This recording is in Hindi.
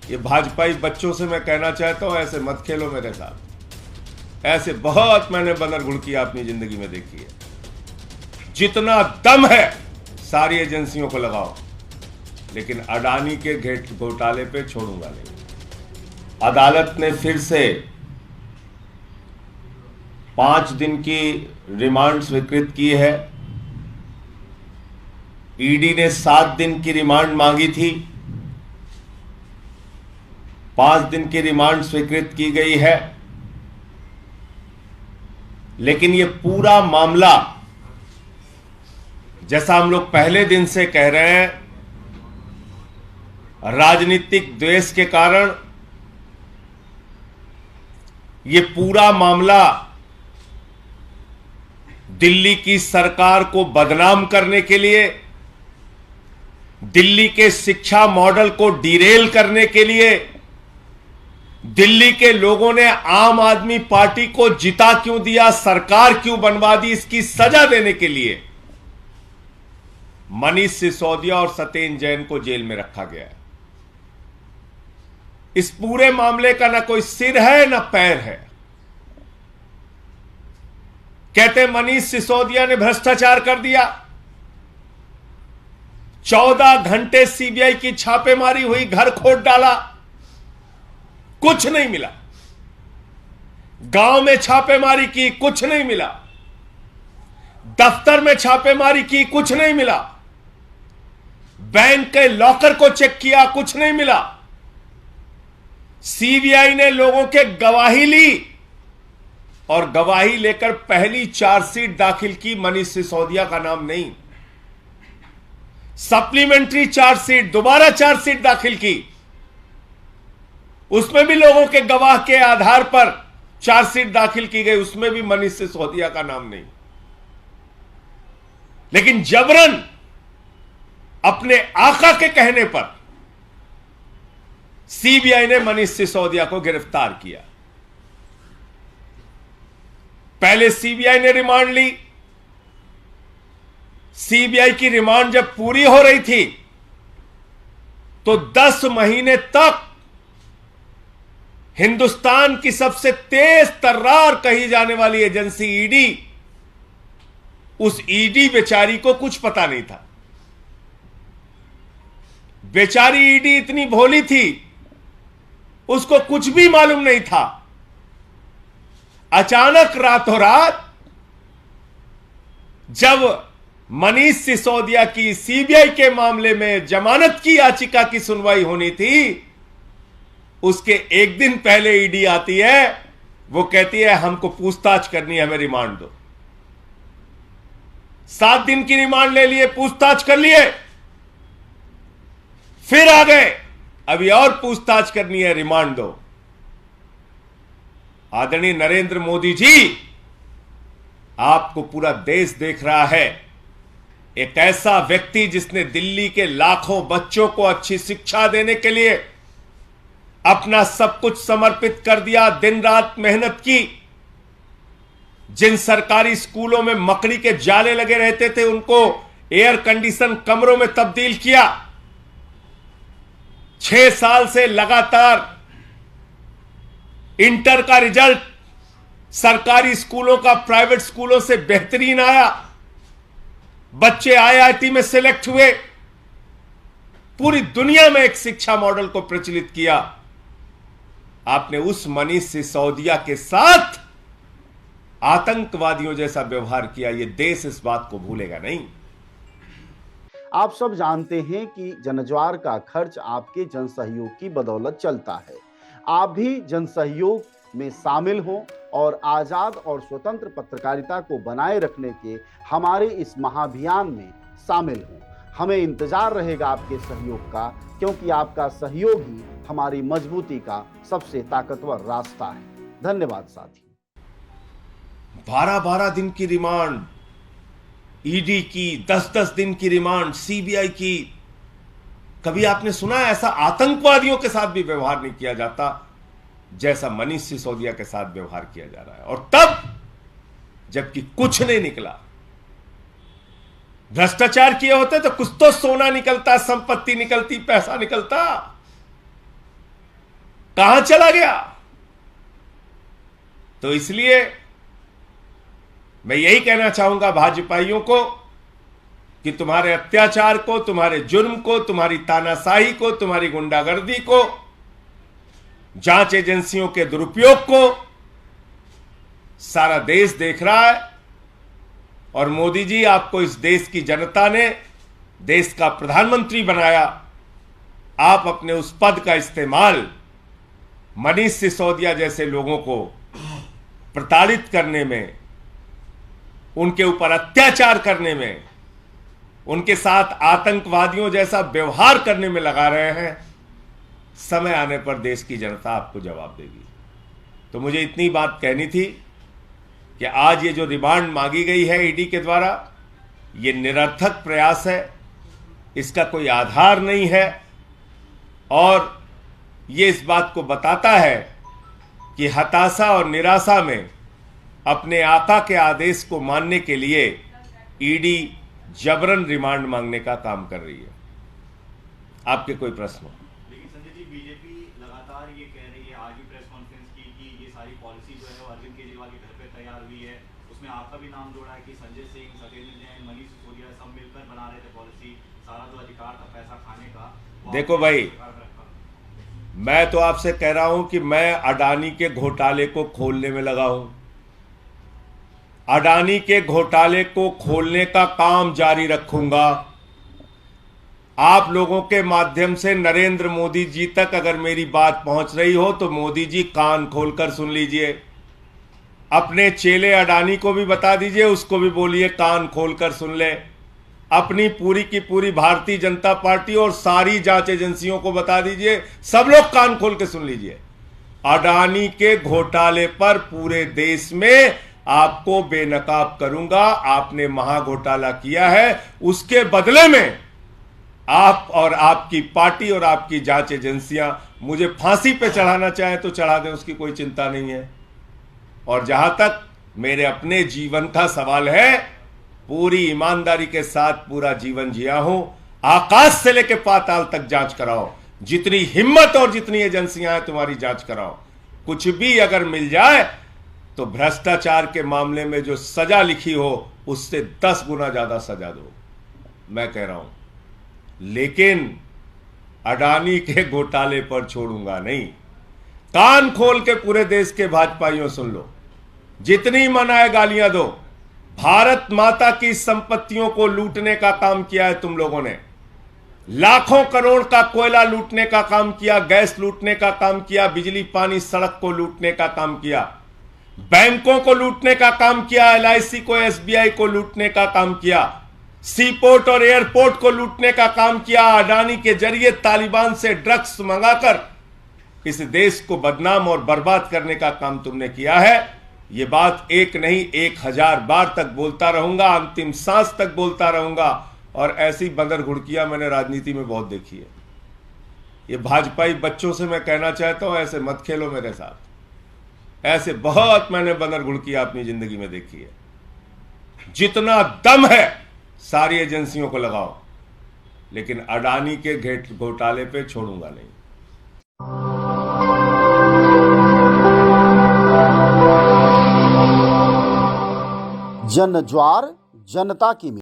ये भाजपाई बच्चों से मैं कहना चाहता हूं, ऐसे मत खेलो मेरे साथ। ऐसे बहुत मैंने बंदर घुड़की अपनी जिंदगी में देखी है। जितना दम है सारी एजेंसियों को लगाओ, लेकिन अडानी के घोटाले पे छोड़ूंगा नहीं। अदालत ने फिर से 5 दिन की रिमांड स्वीकृत की है। ईडी ने 7 दिन की रिमांड मांगी थी, 5 दिन की रिमांड स्वीकृत की गई है। लेकिन यह पूरा मामला, जैसा हम लोग पहले दिन से कह रहे हैं, राजनीतिक द्वेष के कारण यह पूरा मामला दिल्ली की सरकार को बदनाम करने के लिए, दिल्ली के शिक्षा मॉडल को डिरेल करने के लिए, दिल्ली के लोगों ने आम आदमी पार्टी को जिता क्यों दिया, सरकार क्यों बनवा दी, इसकी सजा देने के लिए मनीष सिसोदिया और सत्येंद्र जैन को जेल में रखा गया है। इस पूरे मामले का ना कोई सिर है ना पैर है। कहते मनीष सिसोदिया ने भ्रष्टाचार कर दिया। 14 घंटे सीबीआई की छापेमारी हुई, घर खोद डाला, कुछ नहीं मिला। गांव में छापेमारी की, कुछ नहीं मिला। दफ्तर में छापेमारी की, कुछ नहीं मिला। बैंक के लॉकर को चेक किया, कुछ नहीं मिला। सीबीआई ने लोगों के गवाही ली और गवाही लेकर पहली चार्जशीट दाखिल की, मनीष सिसोदिया का नाम नहीं। सप्लीमेंट्री चार्जशीट, दोबारा चार्जशीट दाखिल की, उसमें भी लोगों के गवाह के आधार पर चार्जशीट दाखिल की गई, उसमें भी मनीष सिसोदिया का नाम नहीं। लेकिन जबरन अपने आका के कहने पर सीबीआई ने मनीष सिसोदिया को गिरफ्तार किया। पहले सीबीआई ने रिमांड ली। सीबीआई की रिमांड जब पूरी हो रही थी तो 10 महीने तक हिंदुस्तान की सबसे तेज तर्रार कही जाने वाली एजेंसी ईडी, उस ईडी बेचारी को कुछ पता नहीं था। बेचारी ईडी इतनी भोली थी, उसको कुछ भी मालूम नहीं था। अचानक रातों रात जब मनीष सिसोदिया की सीबीआई के मामले में जमानत की याचिका की सुनवाई होनी थी, उसके एक दिन पहले ईडी आती है, वो कहती है हमको पूछताछ करनी है, हमें रिमांड दो। 7 दिन की रिमांड ले लिए, पूछताछ कर लिए, फिर आ गए अभी और पूछताछ करनी है, रिमांड दो। आदरणीय नरेंद्र मोदी जी, आपको पूरा देश देख रहा है। एक ऐसा व्यक्ति जिसने दिल्ली के लाखों बच्चों को अच्छी शिक्षा देने के लिए अपना सब कुछ समर्पित कर दिया, दिन रात मेहनत की, जिन सरकारी स्कूलों में मकड़ी के जाले लगे रहते थे उनको एयर कंडीशन कमरों में तब्दील किया। 6 साल से लगातार इंटर का रिजल्ट सरकारी स्कूलों का प्राइवेट स्कूलों से बेहतरीन आया। बच्चे आईआईटी में सिलेक्ट हुए। पूरी दुनिया में एक शिक्षा मॉडल को प्रचलित किया। आपने उस मनीष सिसोदिया के साथ आतंकवादियों जैसा व्यवहार किया। यह देश इस बात को भूलेगा नहीं। आप सब जानते हैं कि जनज्वार का खर्च आपके जनसहयोग की बदौलत चलता है। आप भी जनसहयोग में शामिल हों और आज़ाद और स्वतंत्र पत्रकारिता को बनाए रखने के हमारे इस महाअभियान में शामिल हों। हमें इंतजार रहेगा आपके सहयोग का, क्योंकि आपका सहयोग ही हमारी मजबूती का सबसे ताकतवर रास्ता है। धन्यवाद साथी। 12-12 दिन की रिमांड ईडी की, 10-10 दिन की रिमांड सीबीआई की। कभी आपने सुना ऐसा आतंकवादियों के साथ भी व्यवहार नहीं किया जाता जैसा मनीष सिसोदिया के साथ व्यवहार किया जा रहा है। और तब जबकि कुछ नहीं निकला। भ्रष्टाचार किए होते तो कुछ तो सोना निकलता, संपत्ति निकलती, पैसा निकलता। कहां चला गया? तो इसलिए मैं यही कहना चाहूंगा भाजपाइयों को कि तुम्हारे अत्याचार को, तुम्हारे जुर्म को, तुम्हारी तानाशाही को, तुम्हारी गुंडागर्दी को, जांच एजेंसियों के दुरुपयोग को सारा देश देख रहा है। और मोदी जी, आपको इस देश की जनता ने देश का प्रधानमंत्री बनाया। आप अपने उस पद का इस्तेमाल मनीष सिसोदिया जैसे लोगों को प्रताड़ित करने में, उनके ऊपर अत्याचार करने में, उनके साथ आतंकवादियों जैसा व्यवहार करने में लगा रहे हैं। समय आने पर देश की जनता आपको जवाब देगी। तो मुझे इतनी बात कहनी थी कि आज ये जो रिमांड मांगी गई है ईडी के द्वारा, ये निरर्थक प्रयास है, इसका कोई आधार नहीं है। और ये इस बात को बताता है कि हताशा और निराशा में अपने आका के आदेश को मानने के लिए ईडी जबरन रिमांड मांगने का काम कर रही है। आपके कोई प्रश्न हो? लेकिन संजय जी, बीजेपी लगातार ये कह रही है, आज भी प्रेस कॉन्फ्रेंस की, कि ये सारी पॉलिसी जो है वो अरविंद केजरीवाल के घर पे तैयार हुई है। उसमें आपका भी नाम जोड़ा है कि संजय सिंह, सत्येंद्र जैन, मनीष सिसोदिया सब मिलकर बना रहे थे पॉलिसी। सारा जो अधिकार था पैसा खाने का, देखो भाई, मैं तो आपसे कह रहा हूं कि मैं अडानी के घोटाले को खोलने में लगा हूं। अडानी के घोटाले को खोलने का काम जारी रखूंगा। आप लोगों के माध्यम से नरेंद्र मोदी जी तक अगर मेरी बात पहुंच रही हो तो मोदी जी कान खोलकर सुन लीजिए। अपने चेले अडानी को भी बता दीजिए, उसको भी बोलिए कान खोलकर सुन ले। अपनी पूरी की पूरी भारतीय जनता पार्टी और सारी जांच एजेंसियों को बता दीजिए, सब लोग कान खोल के सुन लीजिए। अडानी के घोटाले पर पूरे देश में आपको बेनकाब करूंगा। आपने महाघोटाला किया है, उसके बदले में आप और आपकी पार्टी और आपकी जांच एजेंसियां मुझे फांसी पे चढ़ाना चाहें तो चढ़ा दें, उसकी कोई चिंता नहीं है। और जहां तक मेरे अपने जीवन का सवाल है, पूरी ईमानदारी के साथ पूरा जीवन जिया हूं। आकाश से लेकर पाताल तक जांच कराओ, जितनी हिम्मत और जितनी एजेंसियां हैं तुम्हारी जांच कराओ। कुछ भी अगर मिल जाए तो भ्रष्टाचार के मामले में जो सजा लिखी हो उससे 10 गुना ज्यादा सजा दो, मैं कह रहा हूं। लेकिन अडानी के घोटाले पर छोड़ूंगा नहीं। कान खोल के पूरे देश के भाजपाइयों सुन लो, जितनी मन आए गालियां दो। भारत माता की संपत्तियों को लूटने का काम किया है तुम लोगों ने। लाखों करोड़ का कोयला लूटने का काम किया, गैस लूटने का काम किया, बिजली पानी सड़क को लूटने का काम किया, बैंकों को लूटने का काम किया, एलआईसी को, एसबीआई को लूटने का काम किया, सीपोर्ट और एयरपोर्ट को लूटने का काम किया। अडानी के जरिए तालिबान से ड्रग्स मंगाकर इस देश को बदनाम और बर्बाद करने का काम तुमने किया है। यह बात एक नहीं 1000 बार तक बोलता रहूंगा, अंतिम सांस तक बोलता रहूंगा। और ऐसी बंदर घुड़कियां मैंने राजनीति में बहुत देखी है। ये भाजपाई बच्चों से मैं कहना चाहता हूं, ऐसे मत खेलो मेरे साथ। ऐसे बहुत मैंने बंदर घुड़कियां अपनी जिंदगी में देखी है। जितना दम है सारी एजेंसियों को लगाओ, लेकिन अडानी के घोटाले पे छोड़ूंगा नहीं। जन ज्वार जनता की